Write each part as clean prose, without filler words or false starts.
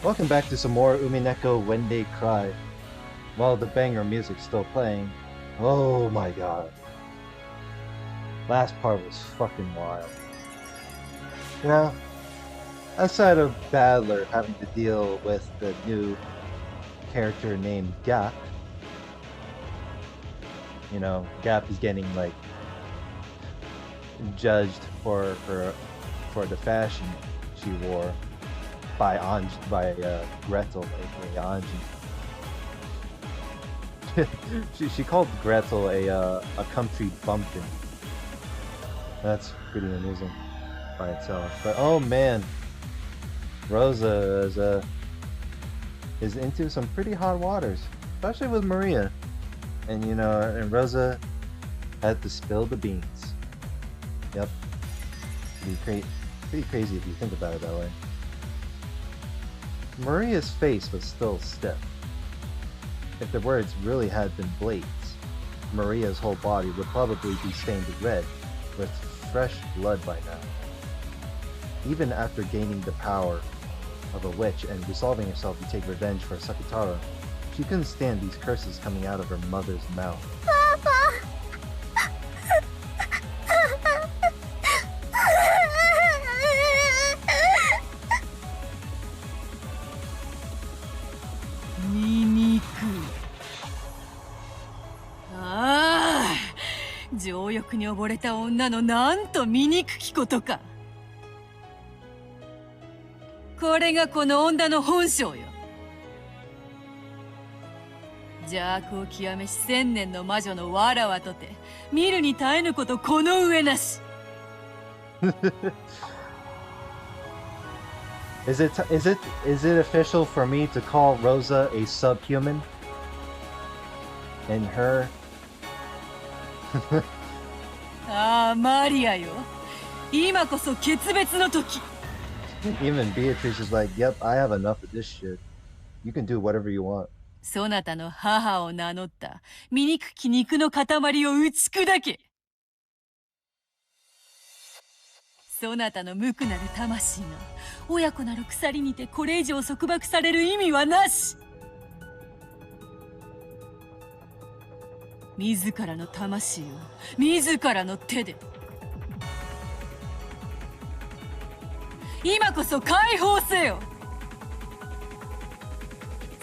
Welcome back to some more Umineko When They Cry. While the banger music's still playing. Oh my god. Last part was fucking wild. You know, outside of Battler having to deal with the new character named Gap, you know, Gap is getting like judged for the fashion she wore by Gretel, aka Anji. she called Gretel a country bumpkin. That's pretty amusing by itself. But oh man, Rosa is into some pretty hot waters, especially with Maria. And you know, and Rosa had to spill the beans. Yep, pretty crazy if you think about it that way. Maria's face was still stiff. If the words really had been blades, Maria's whole body would probably be stained red with fresh blood by now. Even after gaining the power of a witch and resolving herself to take revenge for Sakutaro, she couldn't stand these curses coming out of her mother's mouth. Papa! 情欲に溺れた女のなんと醜きことか。これがこの女の本性よ。邪悪を極めし千年の魔女のわらわとて見るに耐えぬことこの上なし。Is it official for me to call Rosa a subhuman? And her ああ、マリアよ。今こそ決別の時。Even Beatrice is like, yep, I have enough of this shit. You can do whatever you want. そなたの母を名乗った醜き肉の塊を打ち砕け。そなたの無垢なる魂が親子なる鎖にてこれ以上束縛される意味はなし。自らの魂を自らの手で今こそ解放せよ。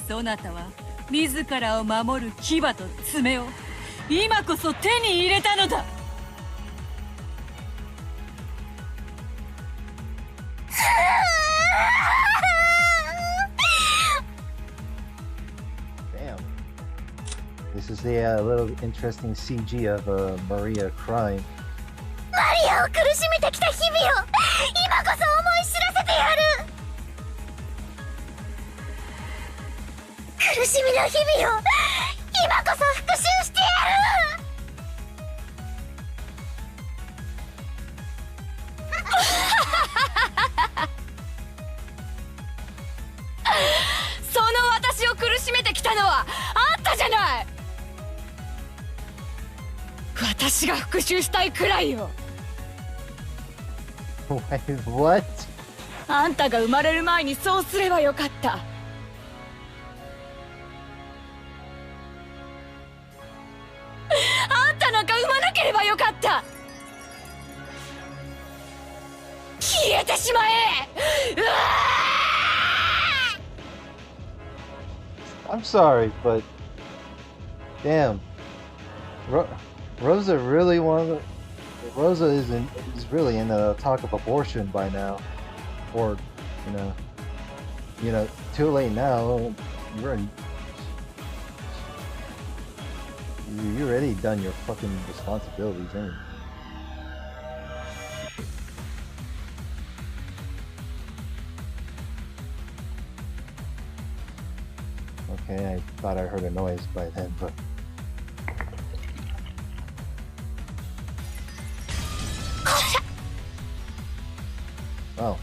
そなたは自らを守る牙と爪を今こそ手に入れたのだ。This is a little interesting CG of Maria crying. マリアを苦しめてきた日々を今こそ思い知らせてやる。苦しみの日々を今こそ復讐してやる。その私を苦しめてきたのはあんたじゃない。私が復讐したいくらいよ。Wait, what? あんたが生まれる前にそうすればよかった。あんたなんか産まなければよかった。消えてしまえ。うわI'm sorry, but damn, Rosa really Rosa is really in the talk of abortion by now, or you know, too late now. You already done your fucking responsibilities, ain't you? Okay, I thought I heard a noise by then, but... Oh.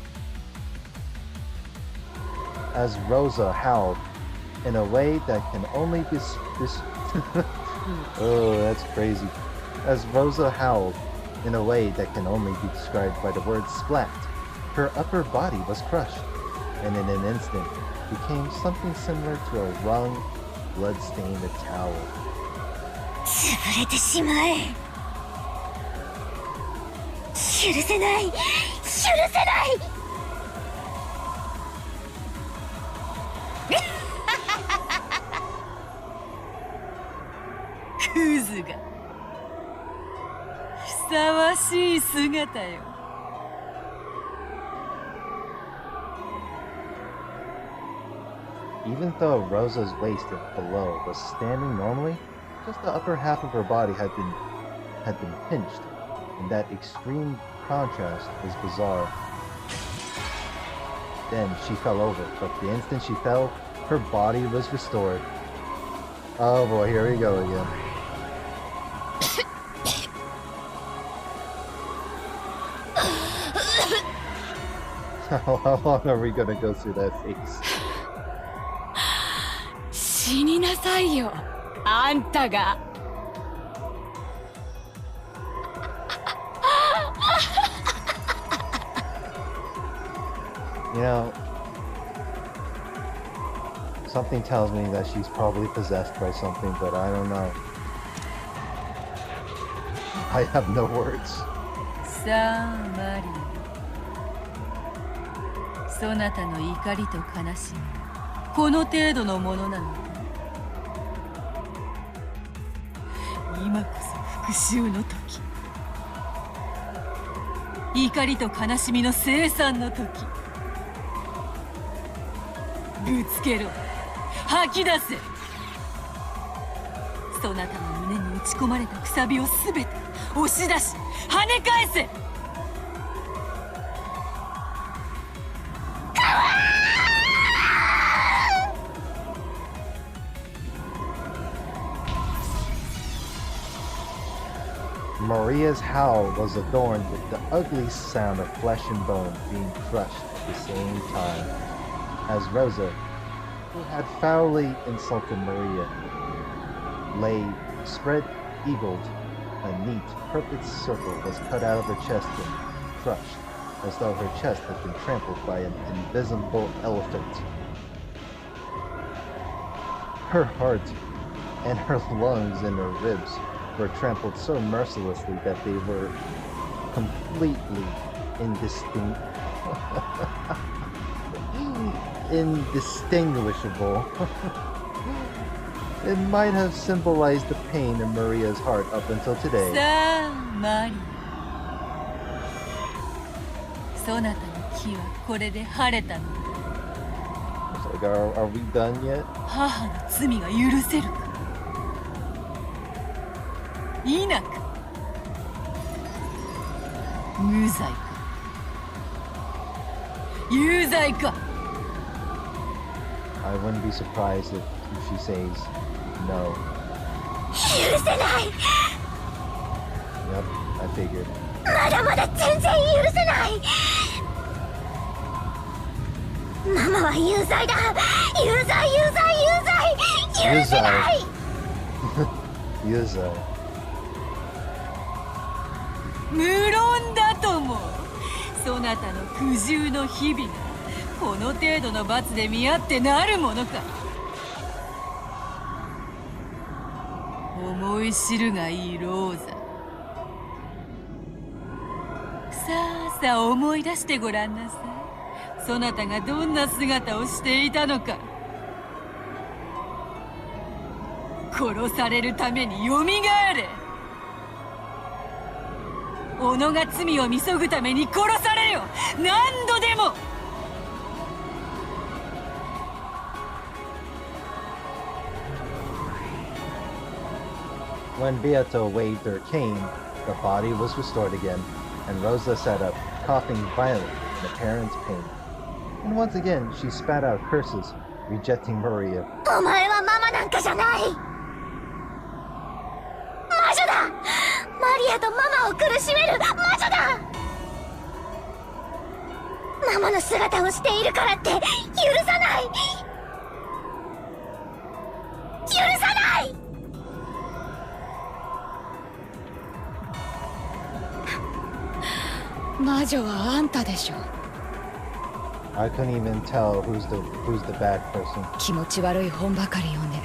As Rosa howled, in a way that can only be... Oh, that's crazy. As Rosa howled, in a way that can only be described by the word splat, her upper body was crushed. and in an instant became something similar to a wrung, blood-stained towel. 潰れてしまえ。許せない、許せない。クズがふさわしい姿よ。Even though Rosa's waist below was standing normally, just the upper half of her body had been pinched, and that extreme contrast was bizarre. Then she fell over, but the instant she fell, her body was restored. Oh boy, here we go again. How long are we gonna go through that face? 死になさいよ、あんたが。You know, something tells me that she's probably possessed by something, but I don't know. I have no words. さあマリア、そなたの怒りと悲しみ、この程度のものなのか。今こそ復讐の時、怒りと悲しみの生産の時。ぶつけろ、吐き出せ。そなたの胸に打ち込まれたくさびをすべて押し出し跳ね返せ。Maria's howl was adorned with the ugly sound of flesh and bone being crushed at the same time, as Rosa, who had foully insulted Maria, lay spread-eagled. A neat, perfect circle was cut out of her chest and crushed, as though her chest had been trampled by an invisible elephant. Her heart and her lungs and her ribs were trampled so mercilessly that they were completely indistinguishable. It might have symbolized the pain in Maria's heart up until today. さあマリア、そなたの気はこれで晴れたのだ。 It's like, are we done yet? 母の罪が許せるか否か。無罪か有罪か。 I wouldn't be surprised if she says no. 許せない。 Yep, I figured. まだまだ全然許せない。ママは有罪だ。有罪有罪有罪。許せない。有罪。無論だとも、そなたの苦渋の日々がこの程度の罰で見合ってなるものか。思い知るがいいローザ。さあさあ思い出してごらんなさい。そなたがどんな姿をしていたのか。殺されるためによみがえれ。己が罪を見そぐために殺されよ、何度でも。When Beato waved her cane, the body was restored again, and Rosa sat up, coughing violently in apparent pain. And once again she spat out curses, rejecting Maria. お前はママなんかじゃない。魔女だ。マリアとママを苦しめる魔女だ。ママの姿をしているからって許さない。許さない。魔女はあんたでしょ。I couldn't even tell who's the bad person. 気持ち悪い本ばかり読んで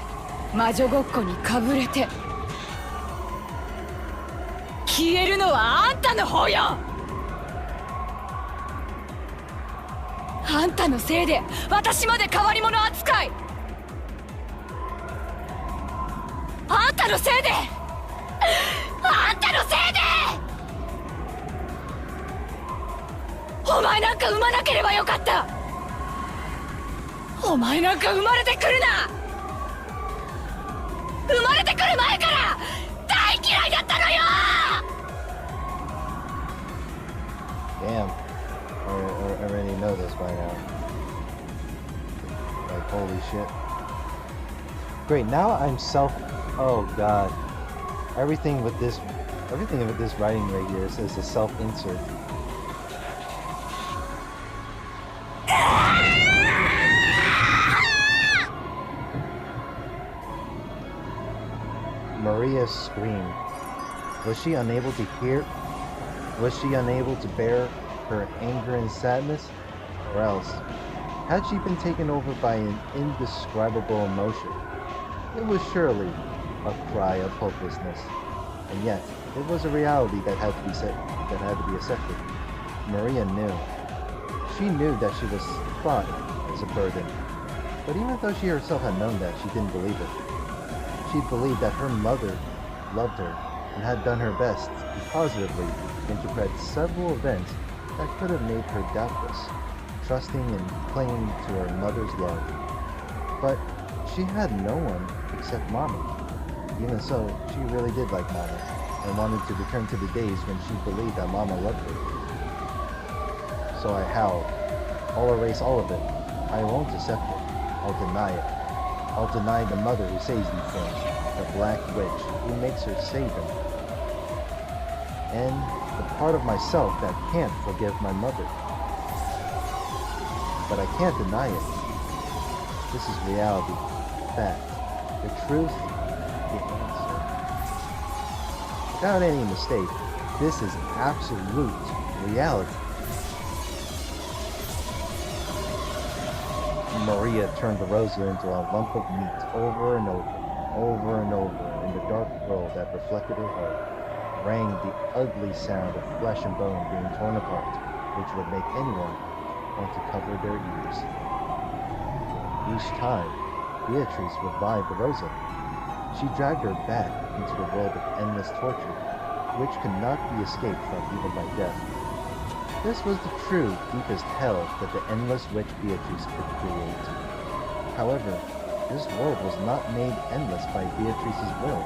魔女ごっこにかぶれて消えるのはあんたの方よ。あんたのせいで私まで変わり者扱い。あんたのせいであんたのせいでお前なんか産まなければよかった。お前なんか生まれてくるな。生まれてくる前から大嫌いだったのよ。 Damn. I already know this by now. Like, holy shit. Great, now I'm oh god. Everything with this writing right here says a self-insert. Maria screamed. Was she unable to hear? Was she unable to bear her anger and sadness? Or else, had she been taken over by an indescribable emotion? It was surely a cry of hopelessness. And yet, it was a reality that had to be accepted. Maria knew. She knew that she was thought as a burden. But even though she herself had known that, she didn't believe it. She believed that her mother loved her and had done her best to positively interpret several events that could have made her doubtless, trusting and clinging to her mother's love. But she had no one except Mama. Even so, she really did like Mama and wanted to return to the days when she believed that Mama loved her. So I howled. I'll erase all of it. I won't accept it. I'll deny it. I'll deny the mother who says these things, the black witch who makes her say them, and the part of myself that can't forgive my mother. But I can't deny it. This is reality, fact, the truth, the answer. Without any mistake, this is absolute reality. Maria turned Rosa into a lump of meat over and over and over, in the dark world that reflected her heart rang the ugly sound of flesh and bone being torn apart, which would make anyone want to cover their ears. Each time, Beatrice revived Rosa. She dragged her back into the world of endless torture, which could not be escaped from even by death. This was the true, deepest hell that the endless witch Beatrice could create. However, this world was not made endless by Beatrice's will.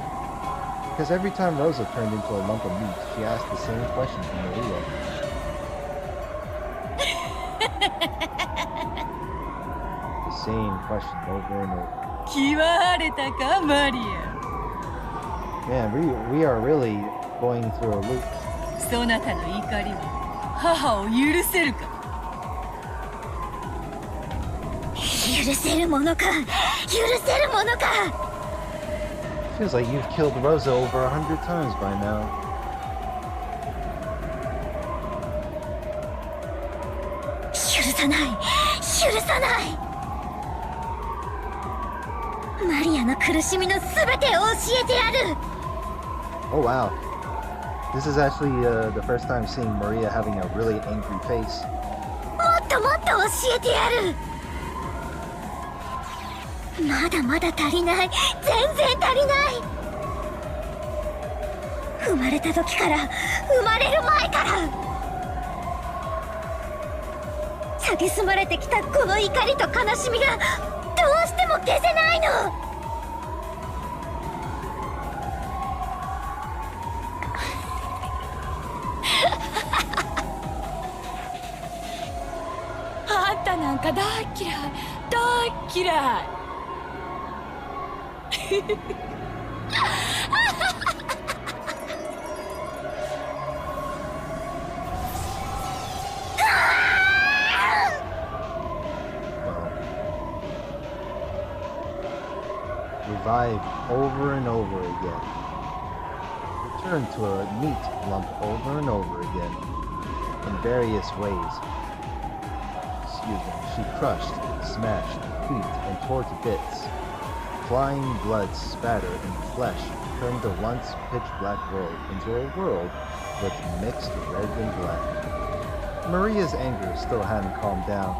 Because every time Rosa turned into a lump of meat, she asked the same question to Maria. The same question over and over. 気は晴れたか、マリア。 Man, we are really going through a loop. そなたの怒りは母を許せるか。許せるものか、許せるものか。 Feels like you've killed Rosa over 100 times by now. 許さない、許さない。マリアの苦しみのすべてを教えてやる。 Oh wow. This is actually the first time seeing Maria having a really angry face. もっともっと教えてやる。まだまだ足りない、全然足りない。生まれた時から、生まれる前から蔑まれてきたこの怒りと悲しみがどうしても消せないの。あんたなんか大嫌い、大嫌い。Revive over and over again. Return to a meat lump over and over again in various ways. confusing. She crushed, smashed, tweaked, and tore to bits. Flying blood spatter and flesh turned the once pitch-black world into a world with mixed red and black. Maria's anger still hadn't calmed down.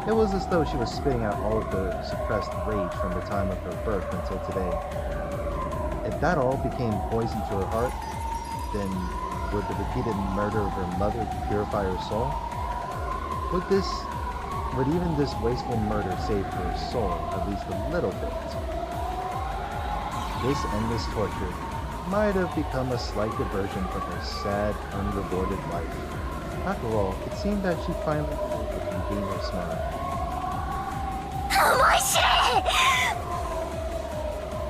It was as though she was spitting out all of the suppressed rage from the time of her birth until today. If that all became poison to her heart, then would the repeated murder of her mother purify her soul? Would even this wasteful murder save her soul at least a little bit? This endless torture might have become a slight diversion from her sad, unrewarded life. After all, it seemed that she finally was able to regain her smile. 思い知れ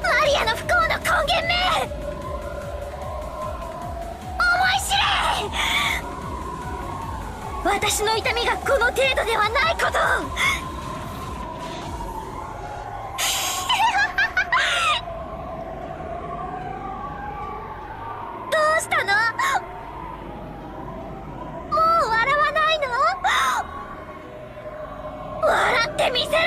マリアの不幸の根源め思い知れ私の痛みがこの程度ではないことどうしたのもう笑わないの笑ってみせろよ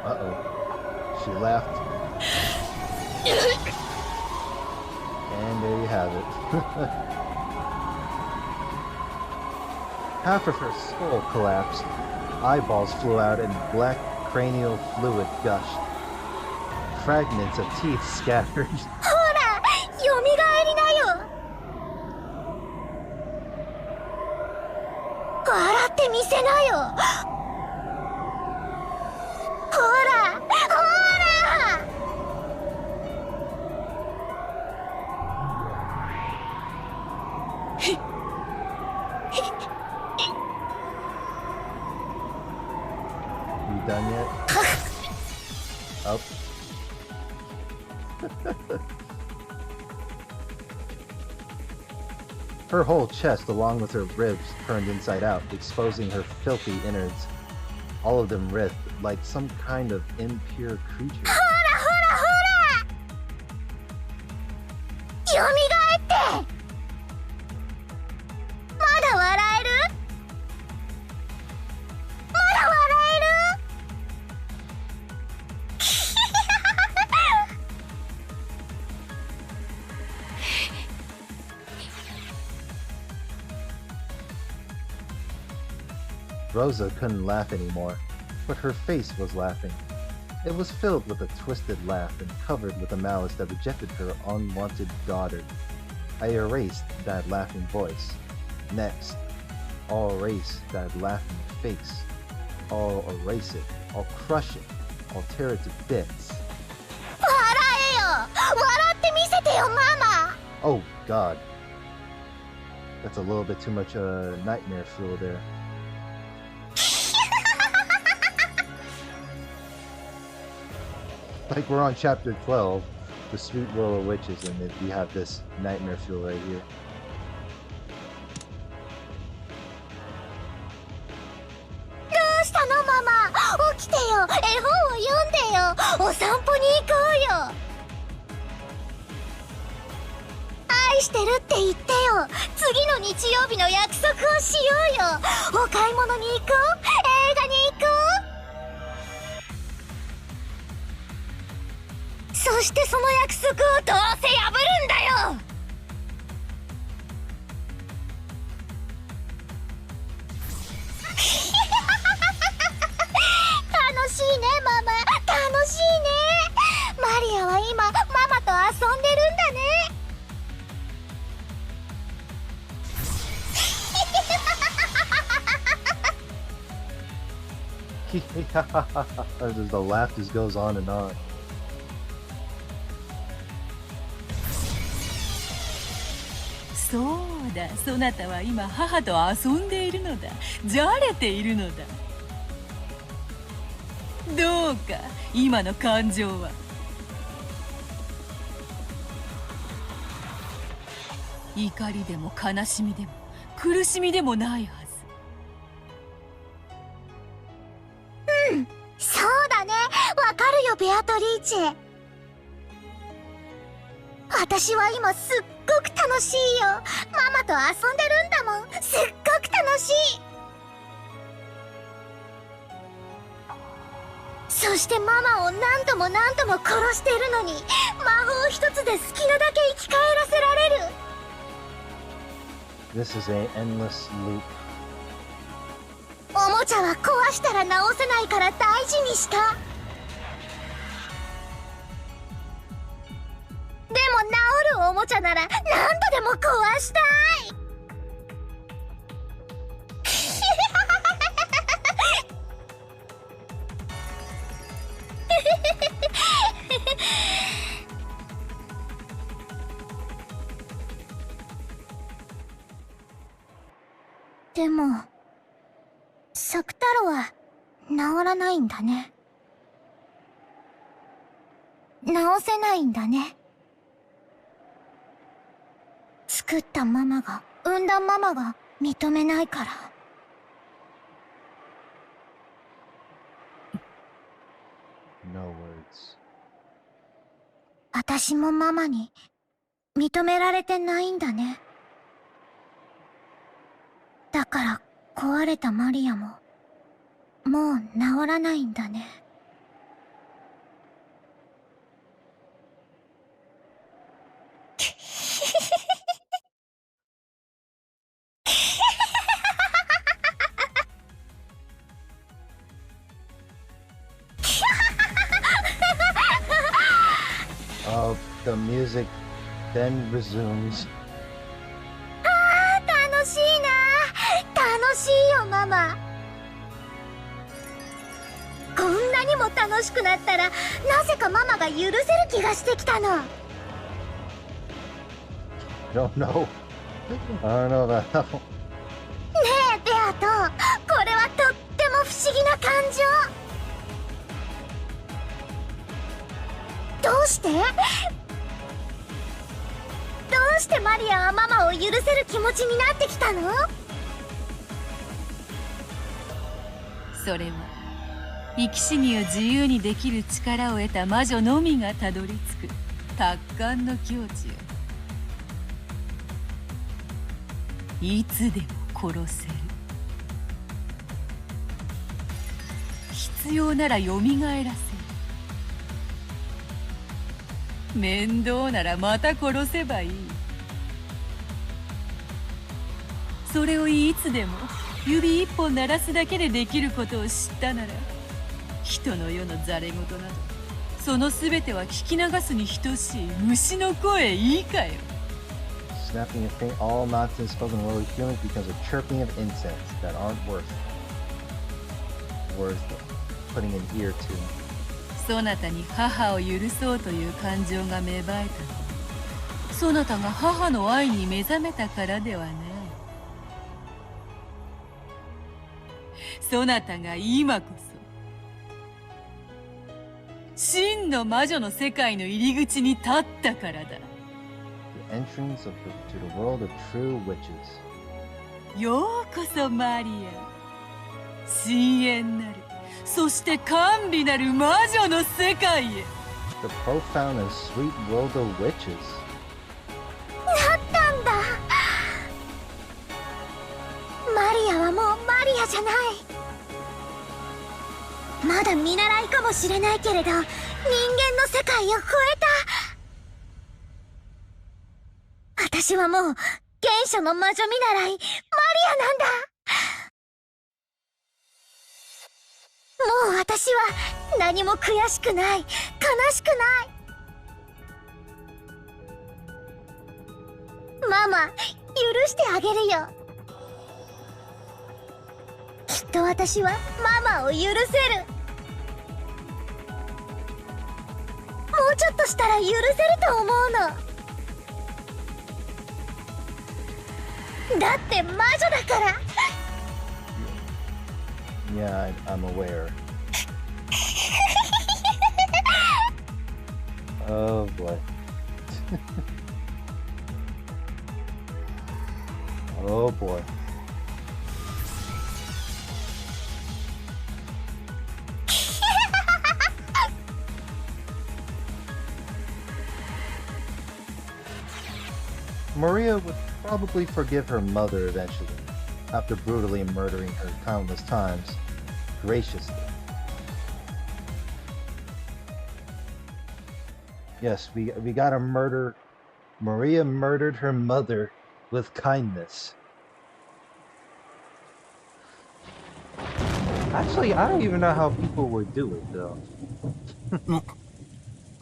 Uh-oh. She laughed. And there you have it. Half of her skull collapsed. Eyeballs flew out and black cranial fluid gushed. Fragments of teeth scattered. ほら、よみがえりなよ笑ってみせなよほらほら You done yet? Up. Her whole chest, along with her ribs, turned inside out, exposing her filthy innards. All of them writhed like some kind of impure creature. ほらほらほらよみがえってまだ笑えるまだ笑える Rosa couldn't laugh anymore, but her face was laughing. It was filled with a twisted laugh and covered with a malice that rejected her unwanted daughter. I erased that laughing voice. Next, I'll erase that laughing face. I'll erase it. I'll crush it. I'll tear it to bits. 笑えよ笑ってみせてよママ Oh, God. That's a little bit too much nightmare fuel there. Like we're on chapter 12, the Sweet World of Witches, and then we have this nightmare fuel right here. どうしたのママ起きてよ絵本を読んでよお散歩に行こうよ愛してるって言ってよ次の日曜日の約束をしようよお買い物に行こう映画に行こうそしてその約束をどうせ破るんだよ楽しいねママ楽しいねマリアは今ママと遊んでるんだね The laugh just goes on and on. そうだ、そなたは今母と遊んでいるのだ。じゃれているのだ。どうか今の感情は怒りでも悲しみでも苦しみでもないはず。そうだねわかるよベアトリーチェ私は今すっごく楽楽しいよ。ママと遊んでるんだもん。すっごく楽しい。そしてママを何度も何度も殺してるのに、魔法一つで好きなだけ生き返らせられる。 This is an endless loop. おもちゃは壊したら直せないから大事にした。でも治るおもちゃなら何度でも壊したい。でも作太郎は治らないんだね。治せないんだね。作ったママが、産んだママが認めないから。No words. 私もママに認められてないんだね。だから壊れたマリアももう治らないんだね。Oh, the music then resumes. 楽しいな。楽しいよママ。こんなにも楽しくなったら、なぜかママが許せる気がしてきたの。ね Don't know. I don't know about that. えベアト、これはとっても不思議な感情。どうしてマリアはママを許せる気持ちになってきたの？それは生き死にを自由にできる力を得た魔女のみがたどり着く達観の境地よ。いつでも殺せる。必要ならよみがえらせる。面倒ならまた殺せばいい。それをいつでも指一本鳴らすだけでできることを知ったなら、人の世のざれ言などその全ては聞き流すに等しい虫の声いいかよ。 Snapping a thing, all nonsense spoken worldly feelings becomes a chirping of insects that aren't worth putting an ear to. そなたに母を許そうという感情が芽生えたのは、そなたが母の愛に目覚めたからではない。そなたが今こそ真の魔女の世界の入り口に立ったからだ。 The entrance to the world of true witches. ようこそマリア。深淵なる、そして甘美なる魔女の世界へ。 The profound and sweet world of witches. なったんだ。マリアはもうマリアじゃない。まだ見習いかもしれないけれど、人間の世界を超えた。私はもう原初の魔女見習いマリアなんだ。もう私は何も悔しくない、悲しくない。ママ、許してあげるよ。きっと私はママを許せる。もうちょっとしたら許せると思うの。だって魔女だから。Yeah, I'm aware. Oh boy. Oh boy. Maria would probably forgive her mother eventually, after brutally murdering her countless times, graciously. Yes, we gotta murder. Maria murdered her mother with kindness. Actually, I don't even know how people would do it though.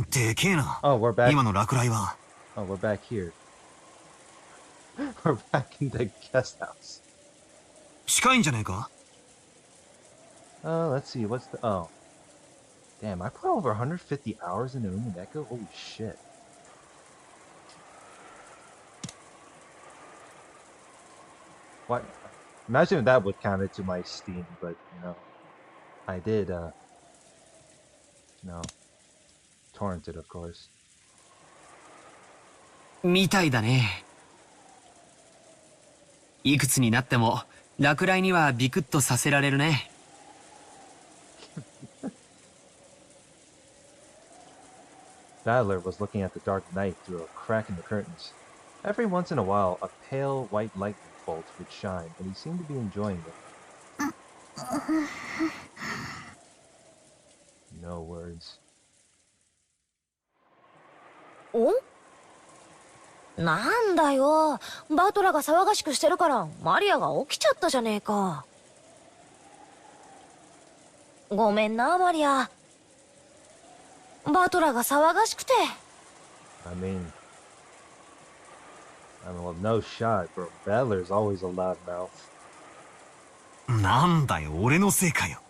でけえな。 Oh, we're back. 今の落雷は。 Oh, we're back here. We're back in the guest house. 近いんじゃねえか？ Let's see. What's the? Oh, damn! I put over 150 hours into Umineko. Holy shit! What? Imagine if that would count it to my Steam, but I did. Torrented, of course. みたいだね。いくつになっても落雷にはビクッとさせられるね。Battler was looking at the dark night through a crack in the curtains. Every once in a while, a pale white lightning bolt would shine, and he seemed to be enjoying it. No words. お？なんだよ、バトラが騒がしくしてるからマリアが起きちゃったじゃねえか。ごめんなマリア、バトラが騒がしくて。Well, no shot, bro. Battler's always a loudmouth. なんだよ、俺のせいかよ。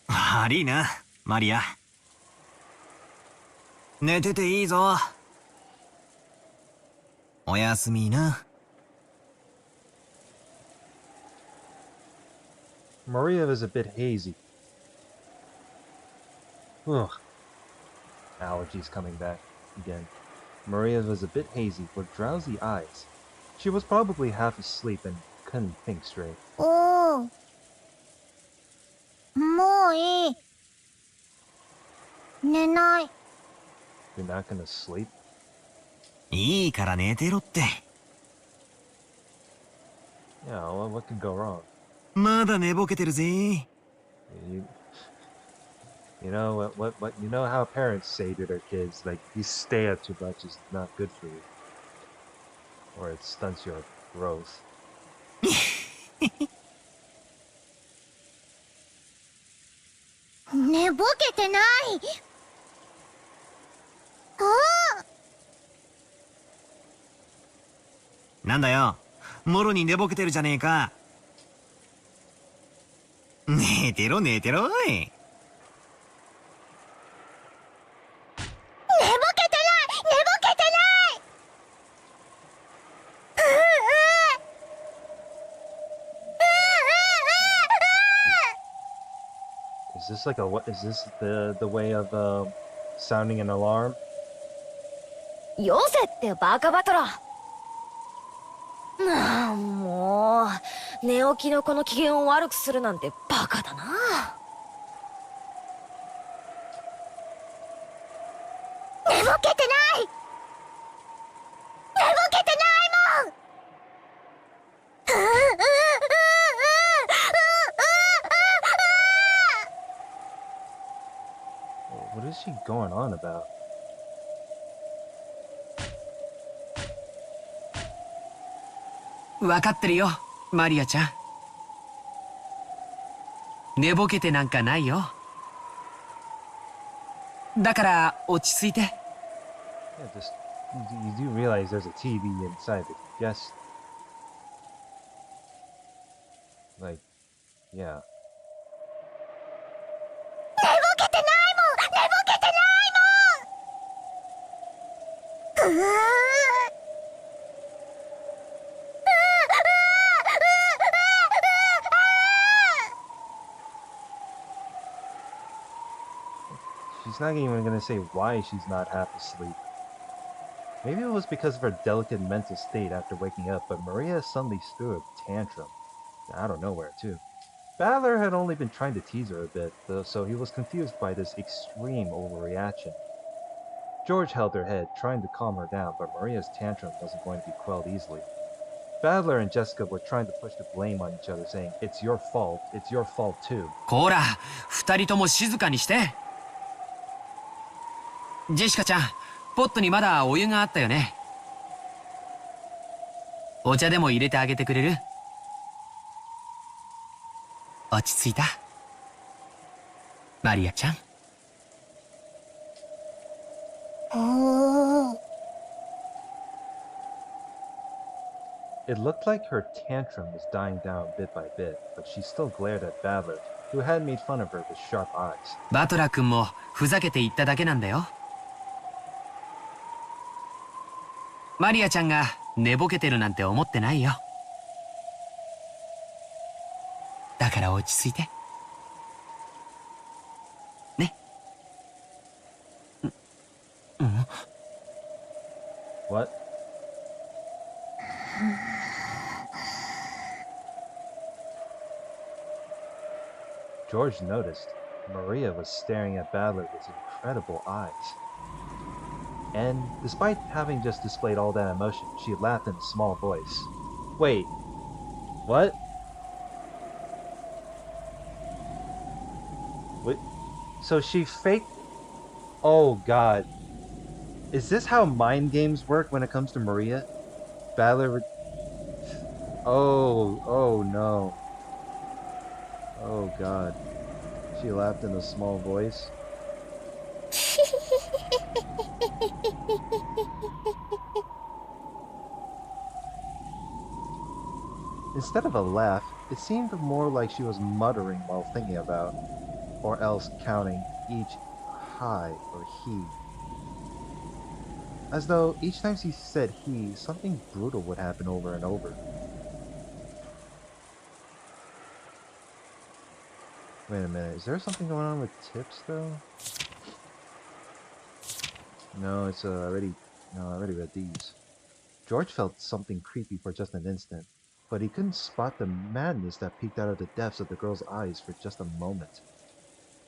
悪いな、マリア。寝てていいぞ。おやすみな。Maria is a bit hazy. Ugh. Allergies coming back again. Maria was a bit hazy with drowsy eyes. She was probably half asleep and couldn't think straight. おお、もういい。寝ない。You're not gonna sleep? いいから寝てろって。Yeah, well, what could go wrong? まだ寝ぼけてるぜ。You know what you know how parents say to their kids, like, you stay up too much is not good for you. Or it stunts your growth. 寝ぼけてない。なんだよ、もろに寝ぼけてるじゃねえか。寝てろ寝てろおい。Is this like a what? Is this the way of sounding an alarm? よせってバカバトラ。なあ、もう寝起きのこの機嫌を悪くするなんてバカだな。寝ぼけてない。寝ぼけてないもん。What is she going on about? わかってるよ、マリアちゃん。寝ぼけてなんかないよ。だから落ち着いて。Yeah, just you do realize there's a TV inside the guest. Like, yeah. 寝ぼけてないもん。寝ぼけてないもん。She's not even gonna say why she's not half asleep. Maybe it was because of her delicate mental state after waking up, but Maria suddenly threw a tantrum. Out of nowhere, too. Battler had only been trying to tease her a bit, though, so he was confused by this extreme overreaction. George held her head, trying to calm her down, but Maria's tantrum wasn't going to be quelled easily. Badler and Jessica were trying to push the blame on each other, saying, it's your fault too. こら、二人とも静かにして。ジェシカちゃん、ポットにまだお湯があったよね。お茶でも入れてあげてくれる？落ち着いた？マリアちゃん。It looked like her tantrum was dying down bit by bit, but she still glared at Badler, who had made fun of her with sharp eyes. バトラー君もふざけて言っただけなんだよ。マリアちゃんが寝ぼけてるなんて思ってないよ。だから落ち着いて。ね。What? George noticed Maria was staring at Badler with incredible eyes. And despite having just displayed all that emotion, she laughed in a small voice. Wait, what? Wait, so she faked? Oh god. Is this how mind games work when it comes to Maria? Badler would... Oh no. Oh god. She laughed in a small voice. Instead of a laugh, it seemed more like she was muttering while thinking about, or else counting each hi or he. As though each time she said he, something brutal would happen over and over. Wait a minute, is there something going on with tips though? No, I already read these. George felt something creepy for just an instant, but he couldn't spot the madness that peeked out of the depths of the girl's eyes for just a moment.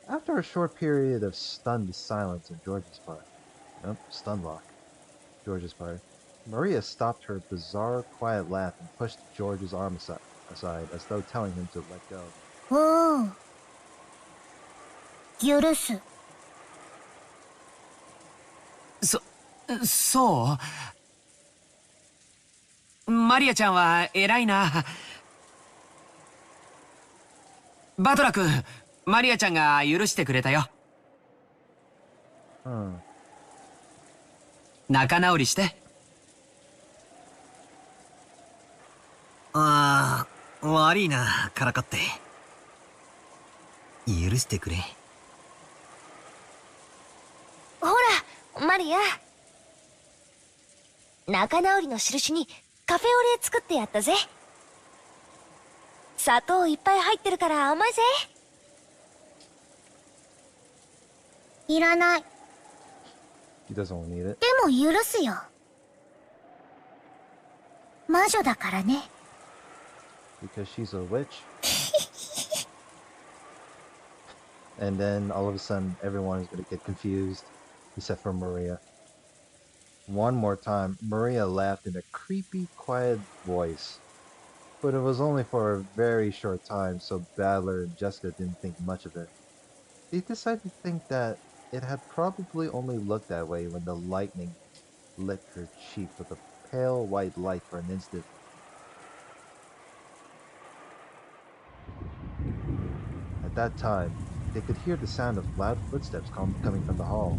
After a short period of stunned silence on George's part, George's part, Maria stopped her bizarre, quiet laugh and pushed George's arm aside as though telling him to let go. Oh. 許す。そうマリアちゃんは偉いな。バトラ君、マリアちゃんが許してくれたよ。仲直りして。悪いな、からかって。許してくれ。ほら、マリア。仲直りの印にカフェオレ作ってやったぜ。砂糖いっぱい入ってるから甘いぜ。いらない。He doesn't need it. でも許すよ。魔女だからね。Because she's a witch. And then all of a sudden everyone is going to get confused, except for Maria. One more time, Maria laughed in a creepy, quiet voice. But it was only for a very short time, so Badler and Jessica didn't think much of it. They decided to think that it had probably only looked that way when the lightning lit her cheek with a pale white light for an instant. At that time, they could hear the sound of loud footsteps coming from the hall.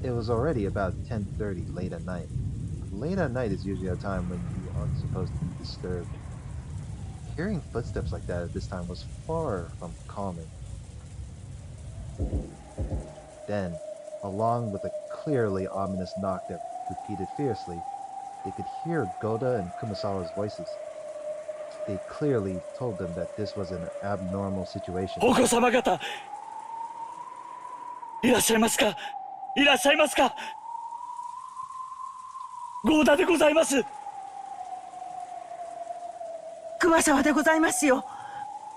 It was already about 10:30 late at night. Late at night is usually a time when you aren't supposed to be disturbed. Hearing footsteps like that at this time was far from calming. Then, along with a clearly ominous knock that repeated fiercely, they could hear Goda and Kumasawa's voices. They clearly told them that this was an abnormal situation. お子様方、いらっしゃいますか？いらっしゃいますか？ゴーダでございます。熊沢でございますよ。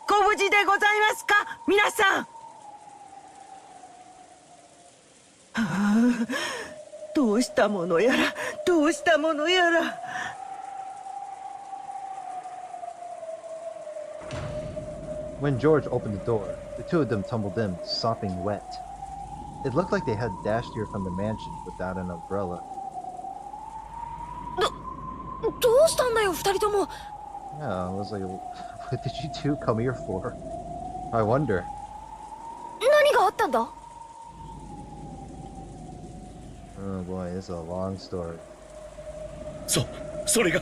ご無事でございますか、皆さん。どうしたものやら、どうしたものやら。When George opened the door, the two of them tumbled in, sopping wet. It looked like they had dashed here from the mansion without an umbrella. どうしたんだよ二人とも。 Yeah, I was like, what did you two come here for? I wonder. 何があったんだ。 Oh boy, this is a long story. それが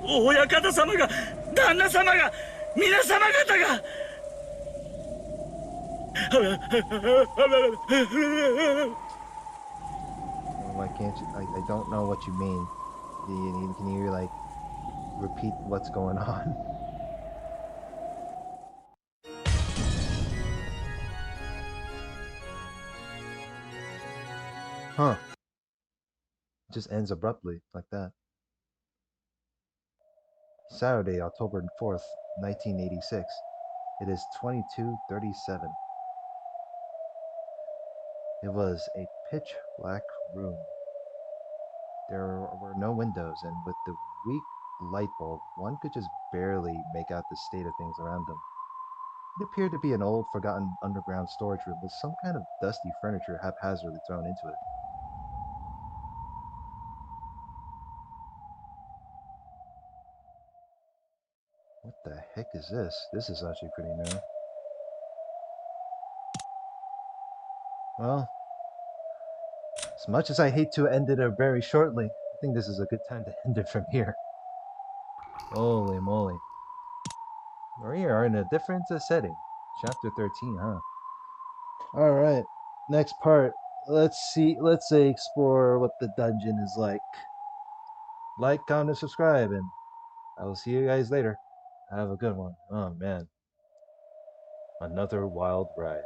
親方様が、旦那様が、皆様方が。 Why can't you? I don't know what you mean. Can you like repeat what's going on? Huh. It just ends abruptly like that. Saturday, October 4th, 1986. It is 22:37. It was a pitch black room. There were no windows, and with the weak light bulb, one could just barely make out the state of things around them. It appeared to be an old, forgotten underground storage room with some kind of dusty furniture haphazardly thrown into it. What the heck is this? This is actually pretty new. Well, as much as I hate to end it very shortly, I think this is a good time to end it from here. Holy moly. We are in a different setting. Chapter 13, huh? Alright, next part. Let's say explore what the dungeon is like. Like, comment, subscribe, and I will see you guys later. Have a good one. Oh man. Another wild ride.